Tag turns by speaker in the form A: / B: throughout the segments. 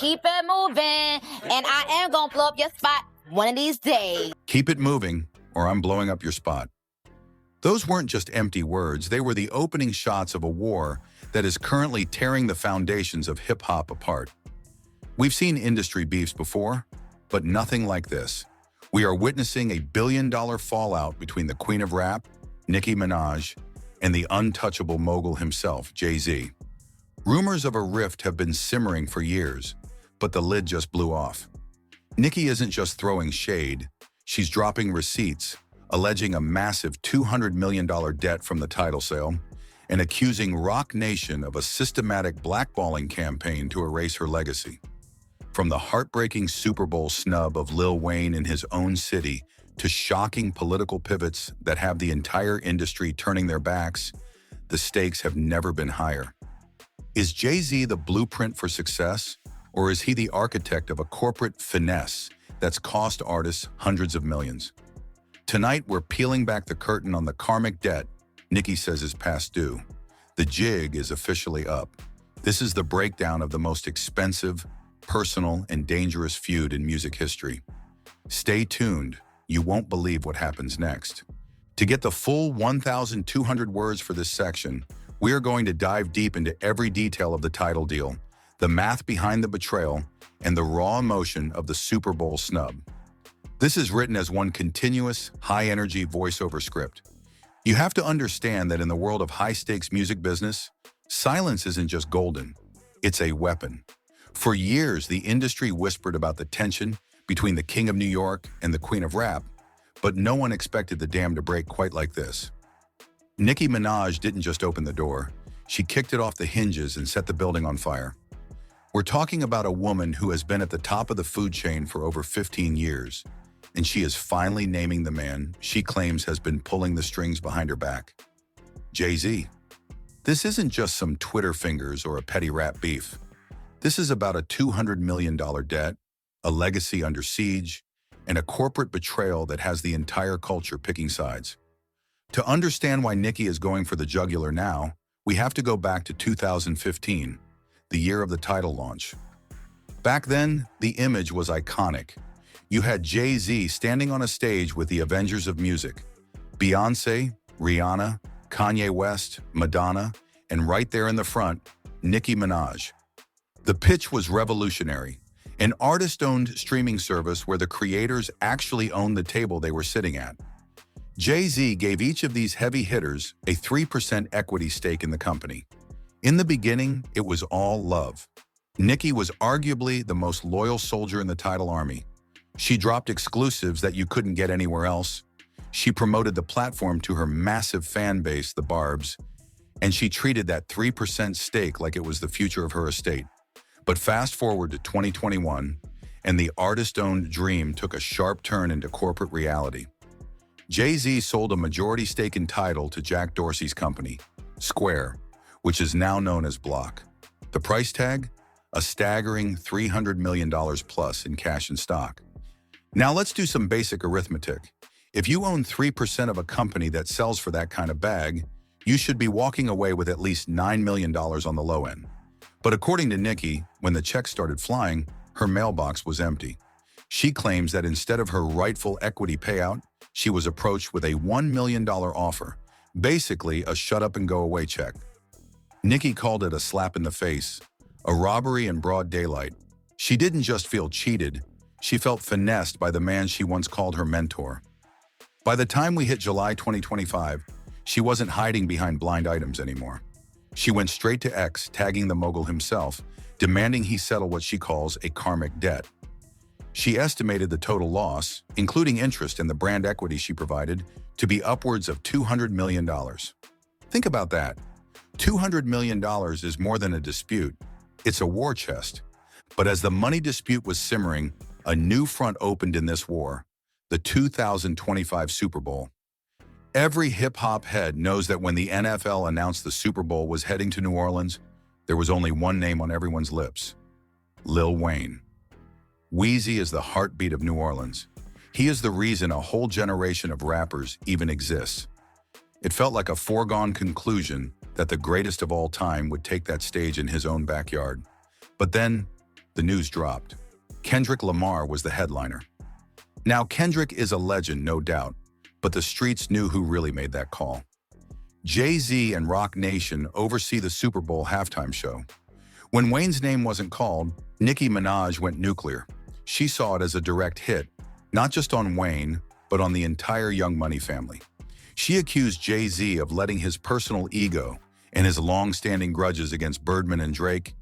A: keep it moving, and I am gonna blow up your spot one of these days.
B: Keep it moving, or I'm blowing up your spot. Those weren't just empty words, they were the opening shots of a war that is currently tearing the foundations of hip-hop apart. We've seen industry beefs before, but nothing like this. We are witnessing a billion-dollar fallout between the queen of rap, Nicki Minaj, and the untouchable mogul himself, Jay-Z. Rumors of a rift have been simmering for years, but the lid just blew off. Nicki isn't just throwing shade, she's dropping receipts, alleging a massive $200 million debt from the Tidal sale, and accusing Roc Nation of a systematic blackballing campaign to erase her legacy. From the heartbreaking Super Bowl snub of Lil Wayne in his own city to shocking political pivots that have the entire industry turning their backs, the stakes have never been higher. Is Jay-Z the blueprint for success, or is he the architect of a corporate finesse that's cost artists hundreds of millions? Tonight, we're peeling back the curtain on the karmic debt Nicki says is past due. The jig is officially up. This is the breakdown of the most expensive, personal, and dangerous feud in music history. Stay tuned. You won't believe what happens next. To get the full 1,200 words for this section, we are going to dive deep into every detail of the Tidal deal, the math behind the betrayal, and the raw emotion of the Super Bowl snub. This is written as one continuous, high-energy voiceover script. You have to understand that in the world of high-stakes music business, silence isn't just golden, it's a weapon. For years, the industry whispered about the tension between the King of New York and the Queen of Rap, but no one expected the dam to break quite like this. Nicki Minaj didn't just open the door, she kicked it off the hinges and set the building on fire. We're talking about a woman who has been at the top of the food chain for over 15 years, and she is finally naming the man she claims has been pulling the strings behind her back. Jay-Z. This isn't just some Twitter fingers or a petty rap beef. This is about a $200 million debt, a legacy under siege, and a corporate betrayal that has the entire culture picking sides. To understand why Nicki is going for the jugular now, we have to go back to 2015, the year of the Tidal launch. Back then, the image was iconic. You had Jay-Z standing on a stage with the Avengers of music, Beyoncé, Rihanna, Kanye West, Madonna, and right there in the front, Nicki Minaj. The pitch was revolutionary, an artist-owned streaming service where the creators actually owned the table they were sitting at. Jay-Z gave each of these heavy hitters a 3% equity stake in the company. In the beginning, it was all love. Nicki was arguably the most loyal soldier in the Tidal army. She dropped exclusives that you couldn't get anywhere else. She promoted the platform to her massive fan base, the Barbs, and she treated that 3% stake like it was the future of her estate. But fast forward to 2021, and the artist-owned dream took a sharp turn into corporate reality. Jay-Z sold a majority stake in Tidal to Jack Dorsey's company, Square, which is now known as Block. The price tag? A staggering $300 million plus in cash and stock. Now let's do some basic arithmetic. If you own 3% of a company that sells for that kind of bag, you should be walking away with at least $9 million on the low end. But according to Nicki, when the checks started flying, her mailbox was empty. She claims that instead of her rightful equity payout, she was approached with a $1 million offer, basically a shut-up-and-go-away check. Nicki called it a slap in the face, a robbery in broad daylight. She didn't just feel cheated, she felt finessed by the man she once called her mentor. By the time we hit July 2025, she wasn't hiding behind blind items anymore. She went straight to X, tagging the mogul himself, demanding he settle what she calls a karmic debt. She estimated the total loss, including interest and the brand equity she provided, to be upwards of $200 million. Think about that. $200 million is more than a dispute. It's a war chest. But as the money dispute was simmering, a new front opened in this war, the 2025 Super Bowl. Every hip-hop head knows that when the NFL announced the Super Bowl was heading to New Orleans, there was only one name on everyone's lips: Lil Wayne. Weezy is the heartbeat of New Orleans. He is the reason a whole generation of rappers even exists. It felt like a foregone conclusion that the greatest of all time would take that stage in his own backyard. But then, the news dropped. Kendrick Lamar was the headliner. Now, Kendrick is a legend, no doubt, but the streets knew who really made that call. Jay-Z and Roc Nation oversee the Super Bowl halftime show. When Wayne's name wasn't called, Nicki Minaj went nuclear. She saw it as a direct hit, not just on Wayne, but on the entire Young Money family. She accused Jay-Z of letting his personal ego and his long-standing grudges against Birdman and Drake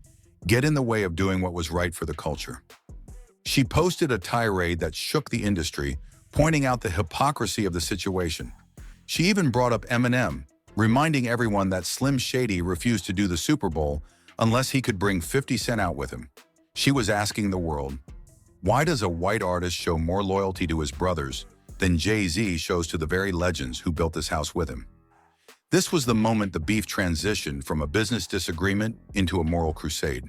B: get in the way of doing what was right for the culture. She posted a tirade that shook the industry, pointing out the hypocrisy of the situation. She even brought up Eminem, reminding everyone that Slim Shady refused to do the Super Bowl unless he could bring 50 Cent out with him. She was asking the world, why does a white artist show more loyalty to his brothers than Jay-Z shows to the very legends who built this house with him? This was the moment the beef transitioned from a business disagreement into a moral crusade.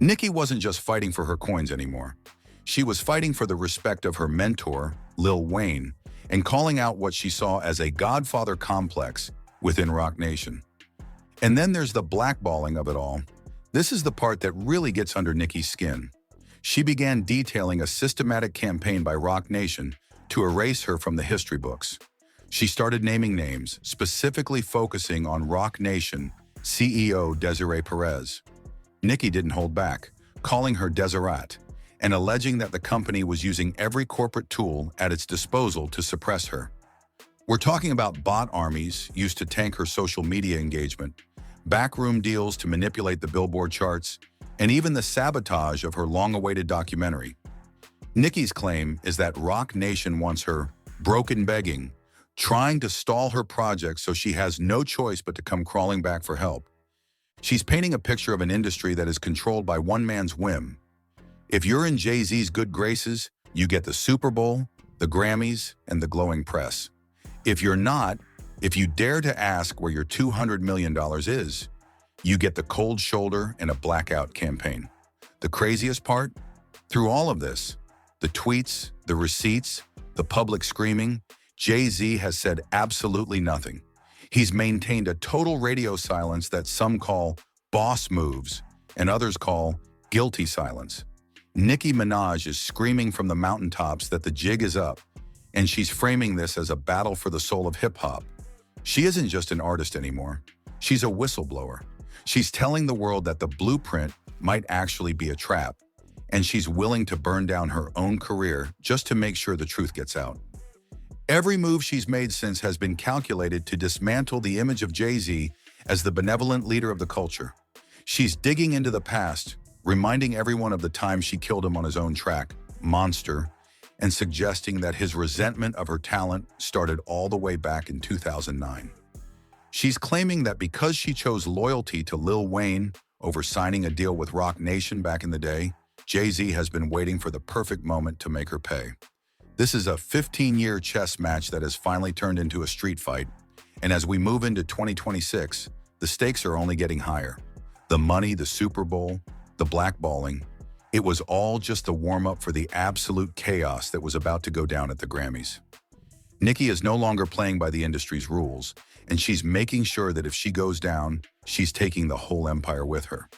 B: Nicki wasn't just fighting for her coins anymore. She was fighting for the respect of her mentor, Lil Wayne, and calling out what she saw as a godfather complex within Roc Nation. And then there's the blackballing of it all. This is the part that really gets under Nicki's skin. She began detailing a systematic campaign by Roc Nation to erase her from the history books. She started naming names, specifically focusing on Roc Nation CEO Desiree Perez. Nicki didn't hold back, calling her Deseret, and alleging that the company was using every corporate tool at its disposal to suppress her. We're talking about bot armies used to tank her social media engagement, backroom deals to manipulate the Billboard charts, and even the sabotage of her long-awaited documentary. Nicki's claim is that Roc Nation wants her broken begging, trying to stall her project so she has no choice but to come crawling back for help. She's painting a picture of an industry that is controlled by one man's whim. If you're in Jay-Z's good graces, you get the Super Bowl, the Grammys, and the glowing press. If you're not, if you dare to ask where your $200 million is, you get the cold shoulder and a blackout campaign. The craziest part? Through all of this, the tweets, the receipts, the public screaming, Jay-Z has said absolutely nothing. He's maintained a total radio silence that some call boss moves and others call guilty silence. Nicki Minaj is screaming from the mountaintops that the jig is up, and she's framing this as a battle for the soul of hip-hop. She isn't just an artist anymore. She's a whistleblower. She's telling the world that the blueprint might actually be a trap, and she's willing to burn down her own career just to make sure the truth gets out. Every move she's made since has been calculated to dismantle the image of Jay-Z as the benevolent leader of the culture. She's digging into the past, reminding everyone of the time she killed him on his own track, Monster, and suggesting that his resentment of her talent started all the way back in 2009. She's claiming that because she chose loyalty to Lil Wayne over signing a deal with Roc Nation back in the day, Jay-Z has been waiting for the perfect moment to make her pay. This is a 15-year chess match that has finally turned into a street fight, and as we move into 2026, the stakes are only getting higher. The money, the Super Bowl, the blackballing, it was all just a warm-up for the absolute chaos that was about to go down at the Grammys. Nicki is no longer playing by the industry's rules, and she's making sure that if she goes down, she's taking the whole empire with her.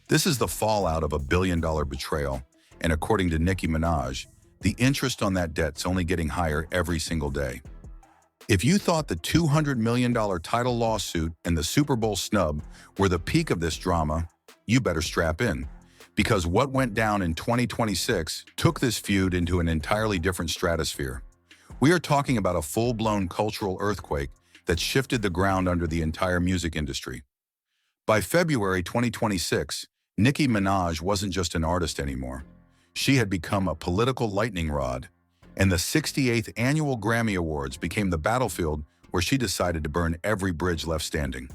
B: This is the fallout of a billion-dollar betrayal, and according to Nicki Minaj, the interest on that debt's only getting higher every single day. If you thought the $200 million Tidal lawsuit and the Super Bowl snub were the peak of this drama, you better strap in, because what went down in 2026 took this feud into an entirely different stratosphere. We are talking about a full-blown cultural earthquake that shifted the ground under the entire music industry. By February 2026, Nicki Minaj wasn't just an artist anymore. She had become a political lightning rod, and the 68th Annual Grammy Awards became the battlefield where she decided to burn every bridge left standing.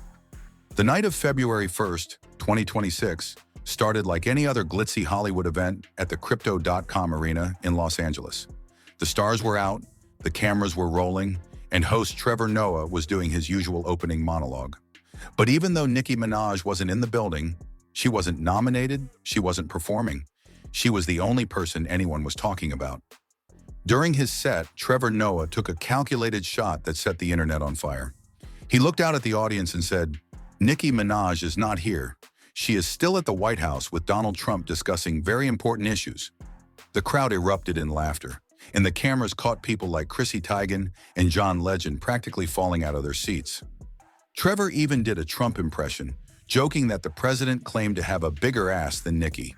B: The night of February 1st, 2026, started like any other glitzy Hollywood event at the Crypto.com Arena in Los Angeles. The stars were out, the cameras were rolling, and host Trevor Noah was doing his usual opening monologue. But even though Nicki Minaj wasn't in the building, she wasn't nominated, she wasn't performing. She was the only person anyone was talking about. During his set, Trevor Noah took a calculated shot that set the internet on fire. He looked out at the audience and said, "Nicki Minaj is not here. she is still at the White House with Donald Trump discussing very important issues. The crowd erupted in laughter, and the cameras caught people like Chrissy Teigen and John Legend practically falling out of their seats. Trevor even did a Trump impression, joking that the president claimed to have a bigger ass than Nicki.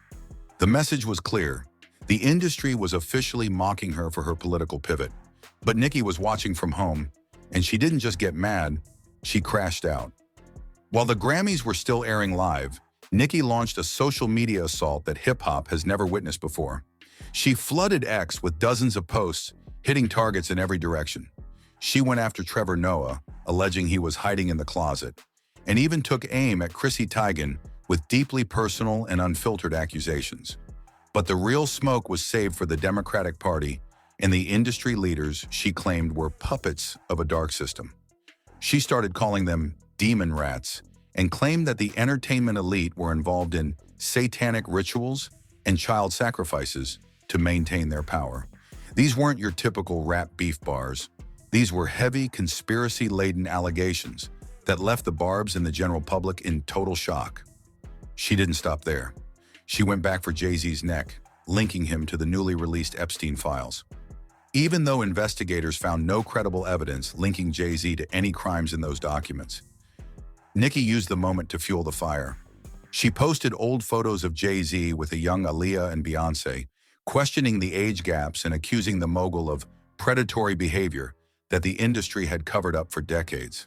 B: The message was clear. The industry was officially mocking her for her political pivot. But Nicki was watching from home, and she didn't just get mad, she crashed out. While the Grammys were still airing live, Nicki launched a social media assault that hip-hop has never witnessed before. She flooded X with dozens of posts, hitting targets in every direction. She went after Trevor Noah, alleging he was hiding in the closet, and even took aim at Chrissy Teigen with deeply personal and unfiltered accusations. But the real smoke was saved for the Democratic Party and the industry leaders she claimed were puppets of a dark system. She started calling them demon rats and claimed that the entertainment elite were involved in satanic rituals and child sacrifices to maintain their power. These weren't your typical rap beef bars. These were heavy, conspiracy-laden allegations that left the Barbs and the general public in total shock. She didn't stop there. She went back for Jay-Z's neck, linking him to the newly released Epstein files. Even though investigators found no credible evidence linking Jay-Z to any crimes in those documents, Nicki used the moment to fuel the fire. She posted old photos of Jay-Z with a young Aaliyah and Beyoncé, questioning the age gaps and accusing the mogul of predatory behavior that the industry had covered up for decades.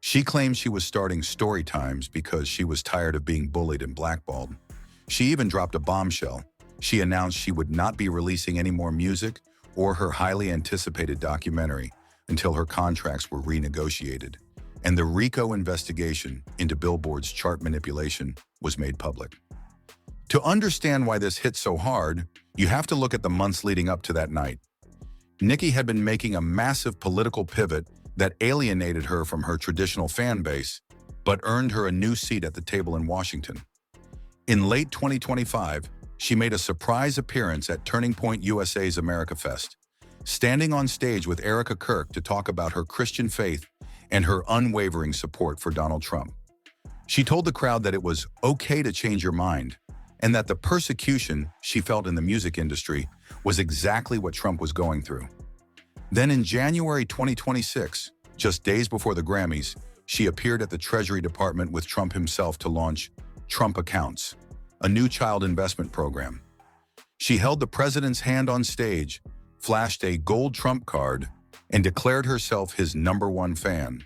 B: She claimed she was starting story times because she was tired of being bullied and blackballed. She even dropped a bombshell. She announced she would not be releasing any more music or her highly anticipated documentary until her contracts were renegotiated, and the RICO investigation into Billboard's chart manipulation was made public. To understand why this hit so hard, you have to look at the months leading up to that night. Nicki had been making a massive political pivot that alienated her from her traditional fan base, but earned her a new seat at the table in Washington. In late 2025, she made a surprise appearance at Turning Point USA's America Fest, standing on stage with Erica Kirk to talk about her Christian faith and her unwavering support for Donald Trump. She told the crowd that it was okay to change your mind, and that the persecution she felt in the music industry was exactly what Trump was going through. Then in January 2026, just days before the Grammys, she appeared at the Treasury Department with Trump himself to launch Trump Accounts, a new child investment program. She held the president's hand on stage, flashed a gold Trump card, and declared herself his #1 fan.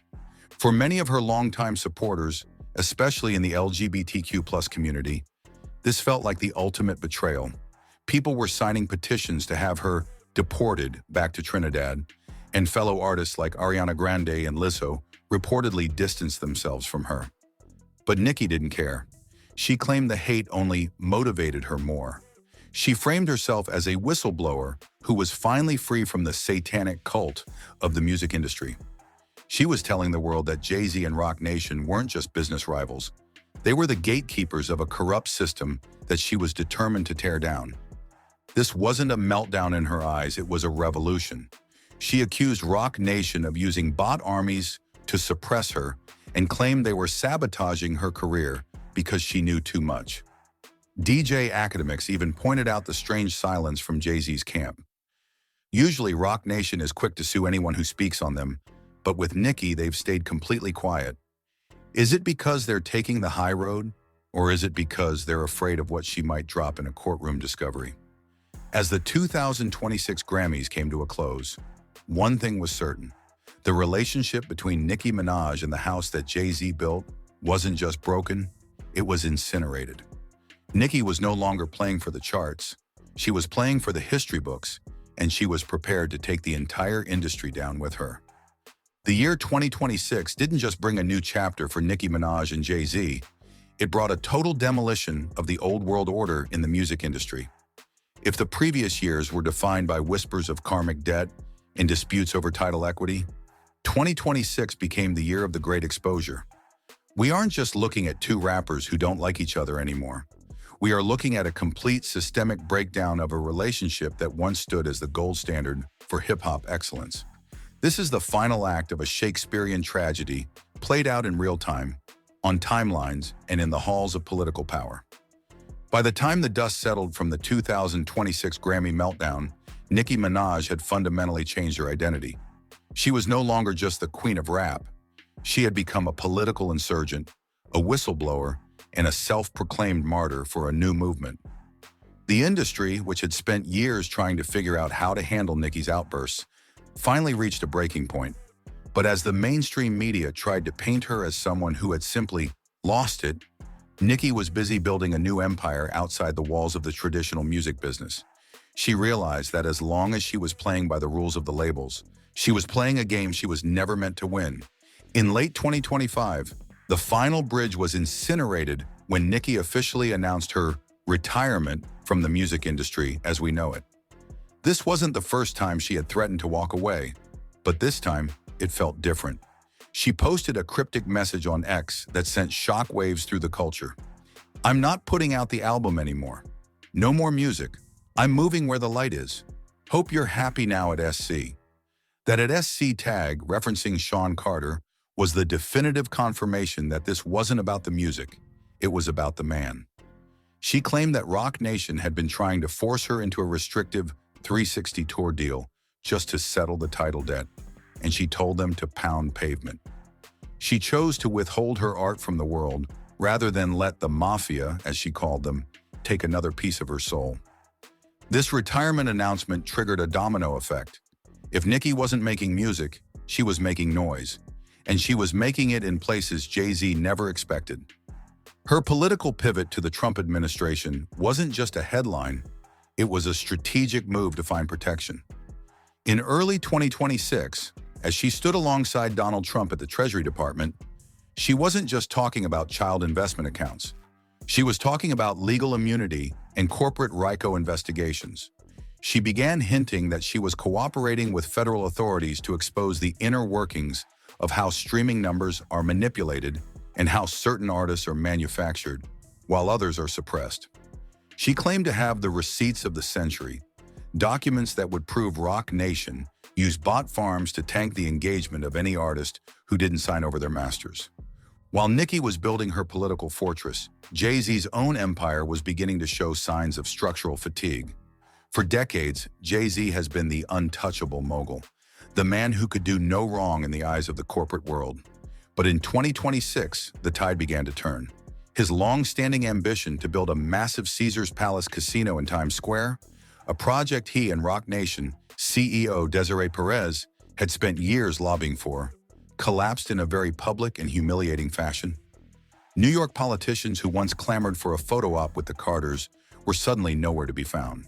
B: For many of her longtime supporters, especially in the LGBTQ+ community, this felt like the ultimate betrayal. People were signing petitions to have her deported back to Trinidad, and fellow artists like Ariana Grande and Lizzo reportedly distanced themselves from her. But Nicki didn't care. She claimed the hate only motivated her more. She framed herself as a whistleblower who was finally free from the satanic cult of the music industry. She was telling the world that Jay-Z and Roc Nation weren't just business rivals. They were the gatekeepers of a corrupt system that she was determined to tear down. This wasn't a meltdown in her eyes, it was a revolution. She accused Roc Nation of using bot armies to suppress her and claimed they were sabotaging her career because she knew too much. DJ academics even pointed out the strange silence from Jay-Z's camp. Usually, Roc Nation is quick to sue anyone who speaks on them, but with Nicki, they've stayed completely quiet. Is it because they're taking the high road, or is it because they're afraid of what she might drop in a courtroom discovery? As the 2026 Grammys came to a close, one thing was certain. The relationship between Nicki Minaj and the house that Jay-Z built wasn't just broken, it was incinerated. Nicki was no longer playing for the charts. She was playing for the history books, and she was prepared to take the entire industry down with her. The year 2026 didn't just bring a new chapter for Nicki Minaj and Jay-Z, it brought a total demolition of the old world order in the music industry. If the previous years were defined by whispers of karmic debt and disputes over Tidal equity, 2026 became the year of the great exposure. We aren't just looking at two rappers who don't like each other anymore. We are looking at a complete systemic breakdown of a relationship that once stood as the gold standard for hip-hop excellence. This is the final act of a Shakespearean tragedy played out in real time. on timelines, and in the halls of political power. By the time the dust settled from the 2026 Grammy meltdown, Nicki Minaj had fundamentally changed her identity. She was no longer just the queen of rap. She had become a political insurgent, a whistleblower, and a self-proclaimed martyr for a new movement. The industry, which had spent years trying to figure out how to handle Nicki's outbursts, finally reached a breaking point. But as the mainstream media tried to paint her as someone who had simply lost it, Nicki was busy building a new empire outside the walls of the traditional music business. She realized that as long as she was playing by the rules of the labels, she was playing a game she was never meant to win. In late 2025, the final bridge was incinerated when Nicki officially announced her retirement from the music industry as we know it. This wasn't the first time she had threatened to walk away, but this time it felt different. She posted a cryptic message on X that sent shockwaves through the culture. "I'm not putting out the album anymore. No more music. I'm moving where the light is. Hope you're happy now at SC." That at SC tag, referencing Sean Carter, was the definitive confirmation that this wasn't about the music, it was about the man. She claimed that Roc Nation had been trying to force her into a restrictive 360 tour deal just to settle the Tidal debt, and she told them to pound pavement. She chose to withhold her art from the world rather than let the mafia, as she called them, take another piece of her soul. This retirement announcement triggered a domino effect. If Nicki wasn't making music, she was making noise, and she was making it in places Jay-Z never expected. Her political pivot to the Trump administration wasn't just a headline, it was a strategic move to find protection. In early 2026, as she stood alongside Donald Trump at the Treasury Department, she wasn't just talking about child investment accounts. She was talking about legal immunity and corporate RICO investigations. She began hinting that she was cooperating with federal authorities to expose the inner workings of how streaming numbers are manipulated and how certain artists are manufactured, while others are suppressed. She claimed to have the receipts of the century, documents that would prove Roc Nation used bot farms to tank the engagement of any artist who didn't sign over their masters. While Nicki was building her political fortress, Jay-Z's own empire was beginning to show signs of structural fatigue. For decades, Jay-Z has been the untouchable mogul, the man who could do no wrong in the eyes of the corporate world. But in 2026, the tide began to turn. His long-standing ambition to build a massive Caesars Palace casino in Times Square, a project he and Roc Nation CEO Desiree Perez had spent years lobbying for, collapsed in a very public and humiliating fashion. New York politicians who once clamored for a photo op with the Carters were suddenly nowhere to be found.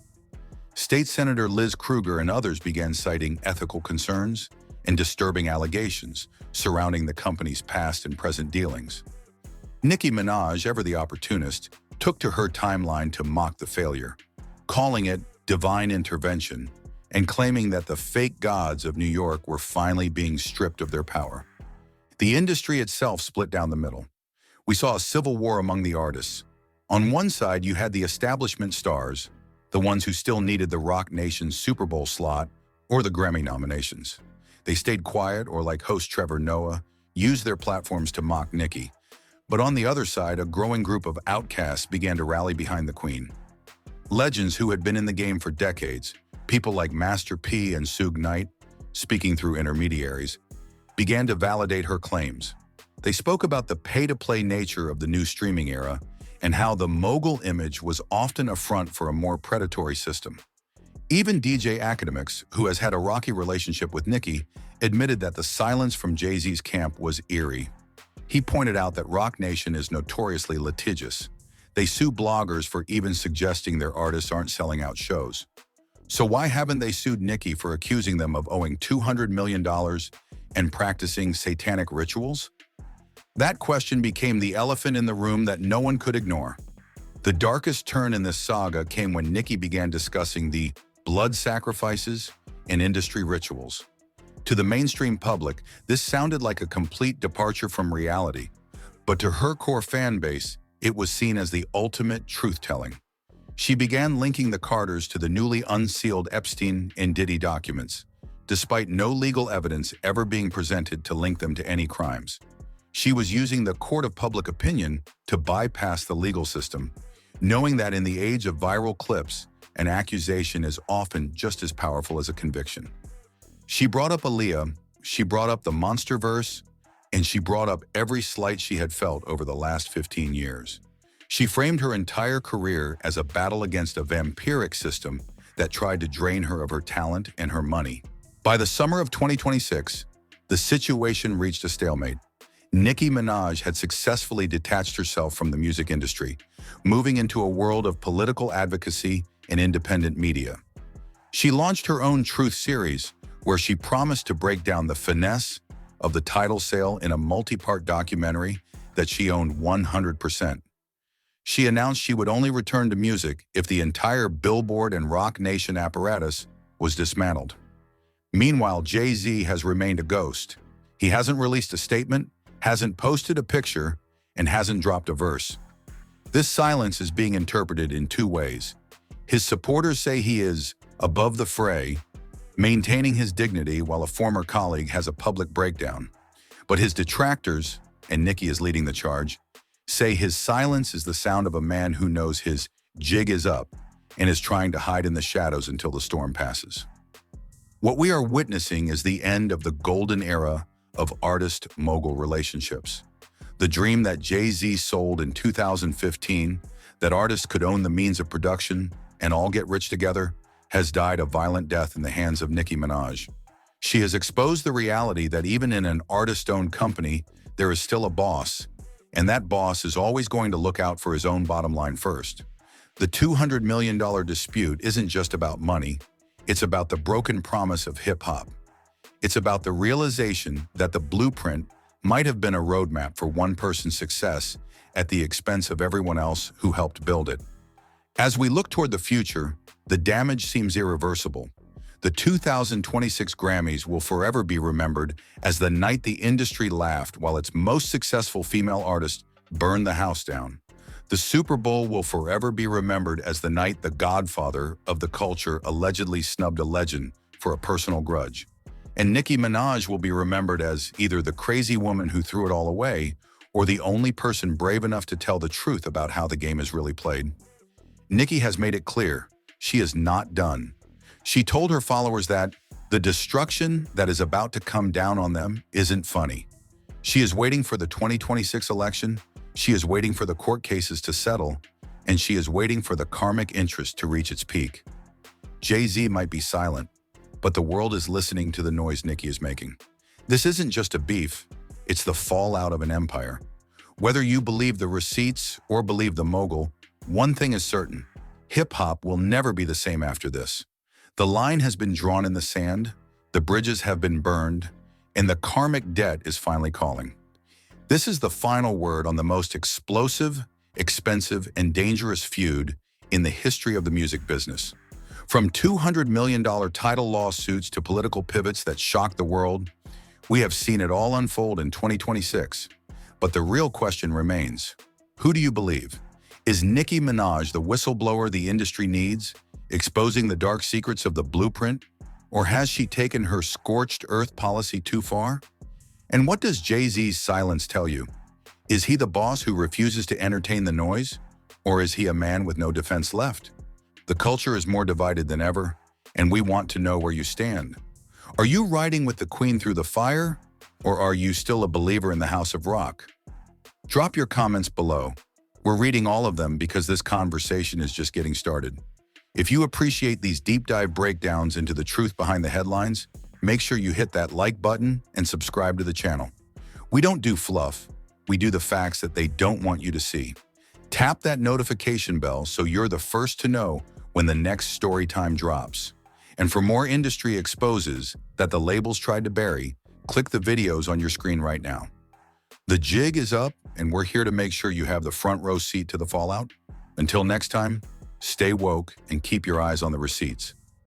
B: State Senator Liz Krueger and others began citing ethical concerns and disturbing allegations surrounding the company's past and present dealings. Nicki Minaj, ever the opportunist, took to her timeline to mock the failure, calling it divine intervention and claiming that the fake gods of New York were finally being stripped of their power. The industry itself split down the middle. We saw a civil war among the artists. On one side, you had the establishment stars, the ones who still needed the Roc Nation Super Bowl slot or the Grammy nominations. They stayed quiet or, like host Trevor Noah, used their platforms to mock Nicki. But on the other side, a growing group of outcasts began to rally behind the queen. Legends who had been in the game for decades, people like Master P and Suge Knight, speaking through intermediaries, began to validate her claims. They spoke about the pay-to-play nature of the new streaming era and how the mogul image was often a front for a more predatory system. Even DJ Academics, who has had a rocky relationship with Nicki, admitted that the silence from Jay-Z's camp was eerie. He pointed out that Roc Nation is notoriously litigious. They sue bloggers for even suggesting their artists aren't selling out shows. So why haven't they sued Nicki for accusing them of owing $200 million and practicing satanic rituals? That question became the elephant in the room that no one could ignore. The darkest turn in this saga came when Nicki began discussing the blood sacrifices and industry rituals. To the mainstream public, this sounded like a complete departure from reality, but to her core fan base, it was seen as the ultimate truth-telling. She began linking the Carters to the newly unsealed Epstein and Diddy documents, despite no legal evidence ever being presented to link them to any crimes. She was using the court of public opinion to bypass the legal system, knowing that in the age of viral clips, an accusation is often just as powerful as a conviction. She brought up Aaliyah, she brought up the Monsterverse, and she brought up every slight she had felt over the last 15 years. She framed her entire career as a battle against a vampiric system that tried to drain her of her talent and her money. By the summer of 2026, the situation reached a stalemate. Nicki Minaj had successfully detached herself from the music industry, moving into a world of political advocacy and independent media. She launched her own Truth series, where she promised to break down the finesse of the Tidal sale in a multi-part documentary that she owned 100%. She announced she would only return to music if the entire Billboard and Rock Nation apparatus was dismantled. Meanwhile, Jay-Z has remained a ghost. He hasn't released a statement, hasn't posted a picture, and hasn't dropped a verse. This silence is being interpreted in two ways. His supporters say he is above the fray, maintaining his dignity while a former colleague has a public breakdown. But his detractors, and Nicki is leading the charge, say his silence is the sound of a man who knows his jig is up and is trying to hide in the shadows until the storm passes. What we are witnessing is the end of the golden era of artist-mogul relationships. The dream that Jay-Z sold in 2015, that artists could own the means of production and all get rich together, has died a violent death in the hands of Nicki Minaj. She has exposed the reality that even in an artist-owned company, there is still a boss, and that boss is always going to look out for his own bottom line first. The $200 million dispute isn't just about money, it's about the broken promise of hip-hop. It's about the realization that the blueprint might have been a roadmap for one person's success at the expense of everyone else who helped build it. As we look toward the future, the damage seems irreversible. The 2026 Grammys will forever be remembered as the night the industry laughed while its most successful female artist burned the house down. The Super Bowl will forever be remembered as the night the godfather of the culture allegedly snubbed a legend for a personal grudge. And Nicki Minaj will be remembered as either the crazy woman who threw it all away or the only person brave enough to tell the truth about how the game is really played. Nicki has made it clear she is not done. She told her followers that the destruction that is about to come down on them isn't funny. She is waiting for the 2026 election, she is waiting for the court cases to settle, and she is waiting for the karmic interest to reach its peak. Jay-Z might be silent, but the world is listening to the noise Nicki is making. This isn't just a beef, it's the fallout of an empire. Whether you believe the receipts or believe the mogul, one thing is certain, hip-hop will never be the same after this. The line has been drawn in the sand, the bridges have been burned, and the karmic debt is finally calling. This is the final word on the most explosive, expensive, and dangerous feud in the history of the music business. From $200 million Tidal lawsuits to political pivots that shocked the world, we have seen it all unfold in 2026. But the real question remains, who do you believe? Is Nicki Minaj the whistleblower the industry needs, exposing the dark secrets of the blueprint? Or has she taken her scorched earth policy too far? And what does Jay-Z's silence tell you? Is he the boss who refuses to entertain the noise? Or is he a man with no defense left? The culture is more divided than ever, and we want to know where you stand. Are you riding with the queen through the fire? Or are you still a believer in the House of Rock? Drop your comments below. We're reading all of them because this conversation is just getting started. If you appreciate these deep dive breakdowns into the truth behind the headlines, make sure you hit that like button and subscribe to the channel. We don't do fluff, we do the facts that they don't want you to see. Tap that notification bell so you're the first to know when the next story time drops. And for more industry exposes that the labels tried to bury, click the videos on your screen right now. The jig is up, and we're here to make sure you have the front row seat to the fallout. Until next time, stay woke and keep your eyes on the receipts.